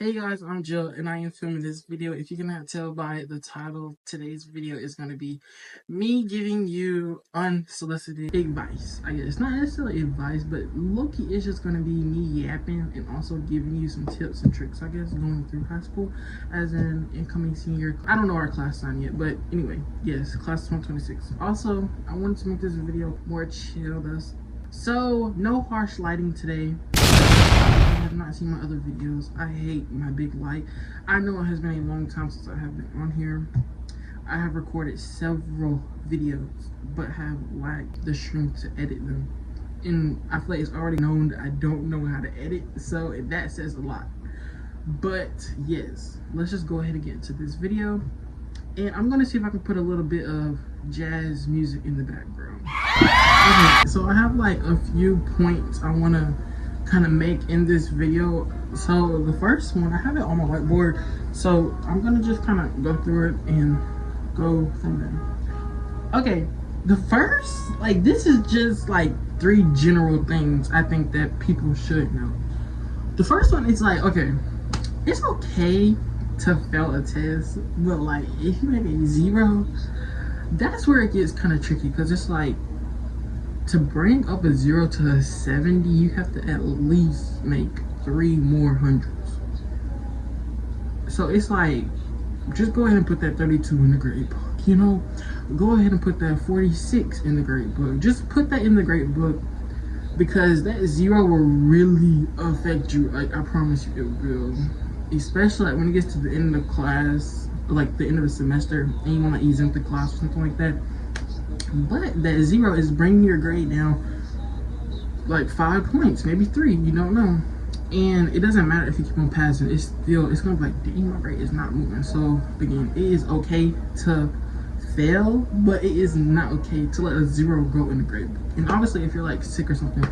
Hey guys, I'm Jill and I am filming this video. If you cannot tell by the title, today's video is going to be me giving you unsolicited advice. I guess not necessarily advice, but low-key it's just going to be me yapping and also giving you some tips and tricks, I guess, going through high school as an incoming senior. I don't know our class sign yet, but anyway, yes, class 126. Also, I wanted to make this video more chill, so no harsh lighting today. I have not seen my other videos. I hate my big light. I know it has been a long time since I have been on here. I have recorded several videos, but have lacked the strength to edit them. And I feel like it's already known that I don't know how to edit, so that says a lot. But yes, let's just go ahead and get into this video. And I'm gonna see if I can put a little bit of jazz music in the background. Okay, so I have like a few points I wanna kind of make in this video. So the first one, I have it on my whiteboard, so I'm gonna just kind of go through it and go from there. Okay, the first, like, this is just like 3 general things I think that people should know. The first one is like, okay, it's okay to fail a test, but like if you make a 0, that's where it gets kind of tricky, because it's like, to bring up a 0 to a 70, you have to at least make 3 more hundreds. So it's like, just go ahead and put that 32 in the grade book, you know? Go ahead and put that 46 in the grade book. Just put that in the grade book, because that 0 will really affect you. Like, I promise you it will. Especially like when it gets to the end of the class, like the end of the semester, and you want to exempt the class or something like that. But that 0 is bringing your grade down like 5 points, maybe 3, you don't know. And it doesn't matter if you keep on passing, it's gonna be like, dang, my grade is not moving. So again, it is okay to fail, but it is not okay to let a 0 go in the grade book. And obviously if you're like sick or something,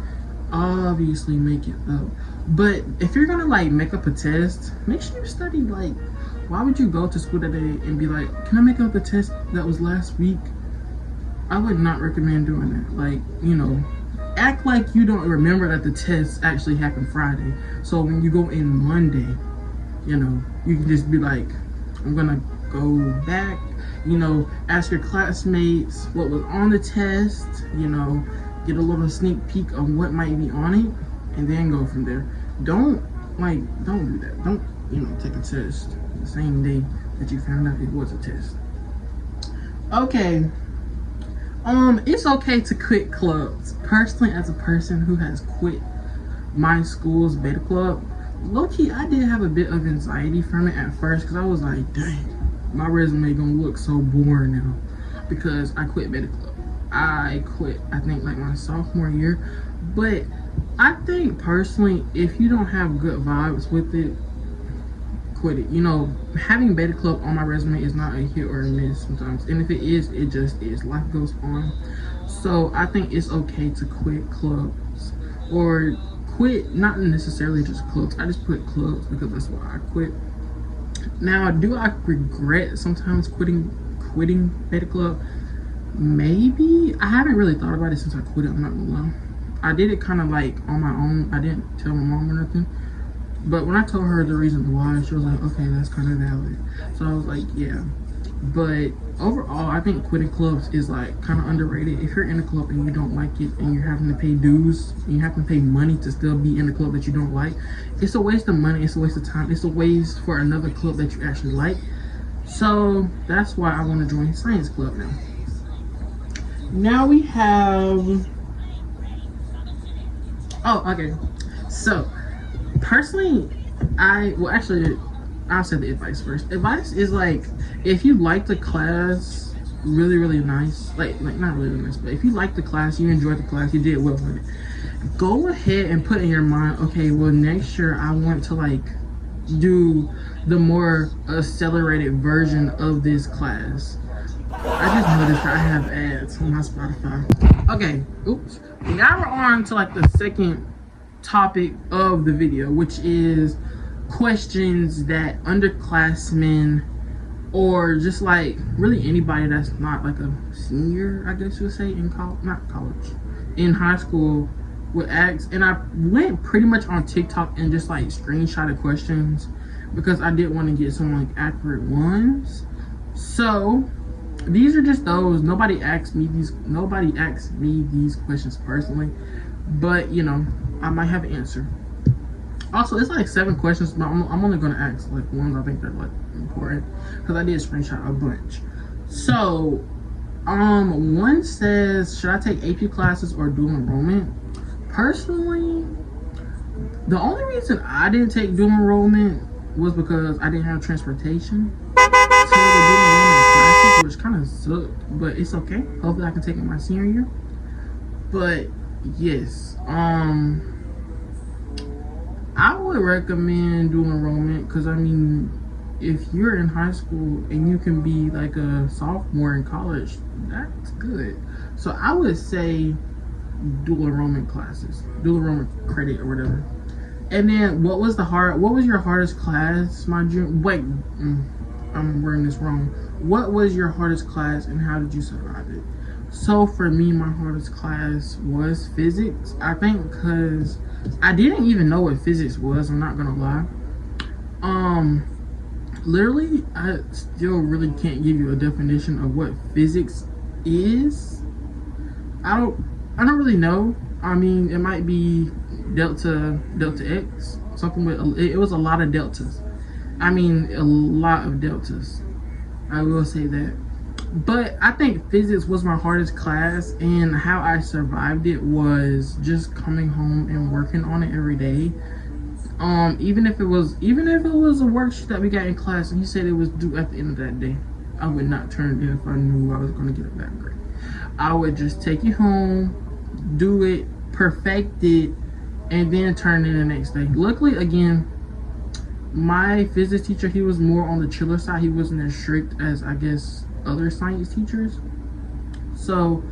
obviously make it up. But if you're gonna like make up a test, make sure you study. Like, why would you go to school that day and be like, can I make up a test that was last week? I would not recommend doing that. Like, you know, act like you don't remember that the test actually happened Friday. So when you go in Monday, you know, you can just be like, I'm gonna go back, you know, ask your classmates what was on the test, you know, get a little sneak peek of what might be on it, and then go from there. Don't do that. Don't, you know, take a test the same day that you found out it was a test. Okay. It's okay to quit clubs. Personally, as a person who has quit my school's beta club, low-key, I did have a bit of anxiety from it at first, because I was like, dang, my resume gonna look so boring now, because I quit beta club. I quit, I think, like my sophomore year. But I think personally, if you don't have good vibes with it, quit it. You know, having beta club on my resume is not a hit or a miss sometimes, and if it is, it just is. Life goes on. So I think it's okay to quit clubs, or quit not necessarily just clubs. I just put clubs because that's why I quit. Now, do I regret sometimes quitting beta club? Maybe. I haven't really thought about it since I quit it, I'm not gonna lie. I did it kind of like on my own. I didn't tell my mom or nothing. But when I told her the reason why, she was like, okay, that's kind of valid. So I was like, yeah. But overall, I think quitting clubs is like kind of underrated. If you're in a club and you don't like it, and you're having to pay dues, and you have to pay money to still be in a club that you don't like, it's a waste of money, it's a waste of time, it's a waste for another club that you actually like. So that's why I want to join science club now. Now we have, oh, okay. So personally, I'll say the advice first. Advice is like, if you like the class really nice, like not really nice, but if you like the class, you enjoyed the class, you did well with it, go ahead and put in your mind, okay, well, next year I want to like do the more accelerated version of this class. I just noticed I have ads on my Spotify. Okay, oops. Now we're on to like the second topic of the video, which is questions that underclassmen, or just like really anybody that's not like a senior, I guess you would say, in college, not college, in high school, would ask. And I went pretty much on TikTok and just like screenshotted questions because I did want to get some like accurate ones. So these are just those. Nobody asked me these questions personally, but you know, I might have an answer. Also, it's like 7 questions, but I'm only gonna ask like ones I think that like important, because I did screenshot a bunch. So one says, should I take AP classes or dual enrollment? Personally, the only reason I didn't take dual enrollment was because I didn't have transportation to the dual enrollment classes, which kind of sucked, but it's okay. Hopefully I can take it my senior year. But yes, I would recommend dual enrollment, because I mean, if you're in high school and you can be like a sophomore in college, that's good. So I would say dual enrollment classes, dual enrollment credit or whatever. And then what was your hardest class, my junior? Wait, I'm wording this wrong. What was your hardest class and how did you survive it? So for me, my hardest class was physics. I think because I didn't even know what physics was, I'm not gonna lie. Literally, I still really can't give you a definition of what physics is. I don't really know. I mean, it might be delta X, something with, it was a lot of deltas. I mean, a lot of deltas. I will say that. But I think physics was my hardest class, and how I survived it was just coming home and working on it every day. Even if it was a worksheet that we got in class and he said it was due at the end of that day, I would not turn it in if I knew I was going to get a bad grade. I would just take it home, do it, perfect it, and then turn it in the next day. Luckily, again, my physics teacher, he was more on the chiller side. He wasn't as strict as, I guess, other science teachers. So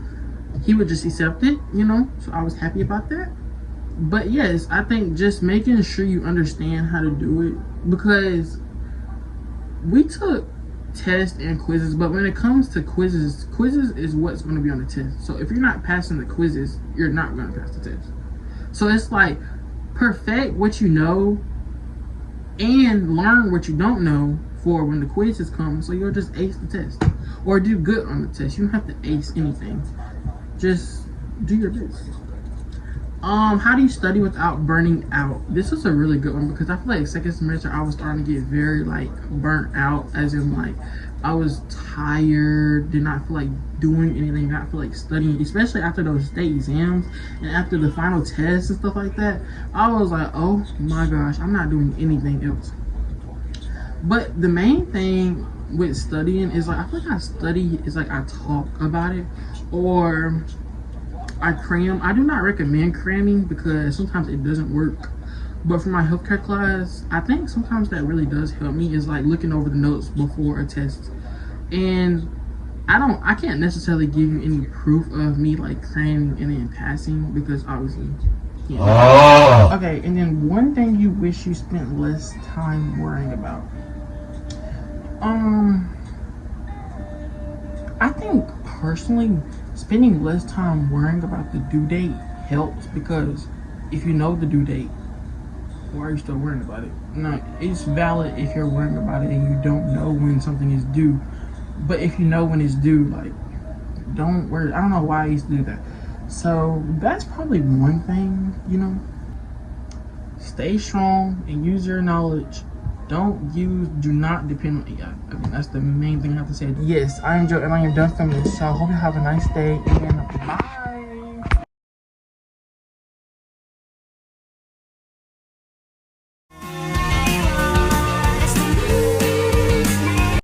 he would just accept it, you know, so I was happy about that. But yes, I think just making sure you understand how to do it, because we took tests and quizzes, but when it comes to quizzes is what's going to be on the test. So if you're not passing the quizzes, you're not going to pass the test. So it's like, perfect what you know and learn what you don't know for when the quizzes come, so you'll just ace the test or do good on the test. You don't have to ace anything, just do your best. How do you study without burning out? This is a really good one, because I feel like second semester I was starting to get very like burnt out, as in like I was tired, did not feel like doing anything, did not feel like studying, especially after those state exams and after the final tests and stuff like that. I was like, oh my gosh, I'm not doing anything else. But the main thing with studying is like, I feel like I study is like I talk about it, or I cram. I do not recommend cramming because sometimes it doesn't work. But for my healthcare class, I think sometimes that really does help me, is like looking over the notes before a test. And I can't necessarily give you any proof of me like cramming and then passing, because obviously can't. Oh. Okay, and then one thing you wish you spent less time worrying about. I think personally, spending less time worrying about the due date helps, because if you know the due date, why are you still worrying about it? No, it's valid if you're worrying about it and you don't know when something is due. But if you know when it's due, like, don't worry. I don't know why I used to do that. So that's probably one thing, you know. Stay strong and use your knowledge. Do not depend on AI. I mean, that's the main thing I have to say. Yes, I enjoyed, and I am done filming this, so I hope you have a nice day, and bye.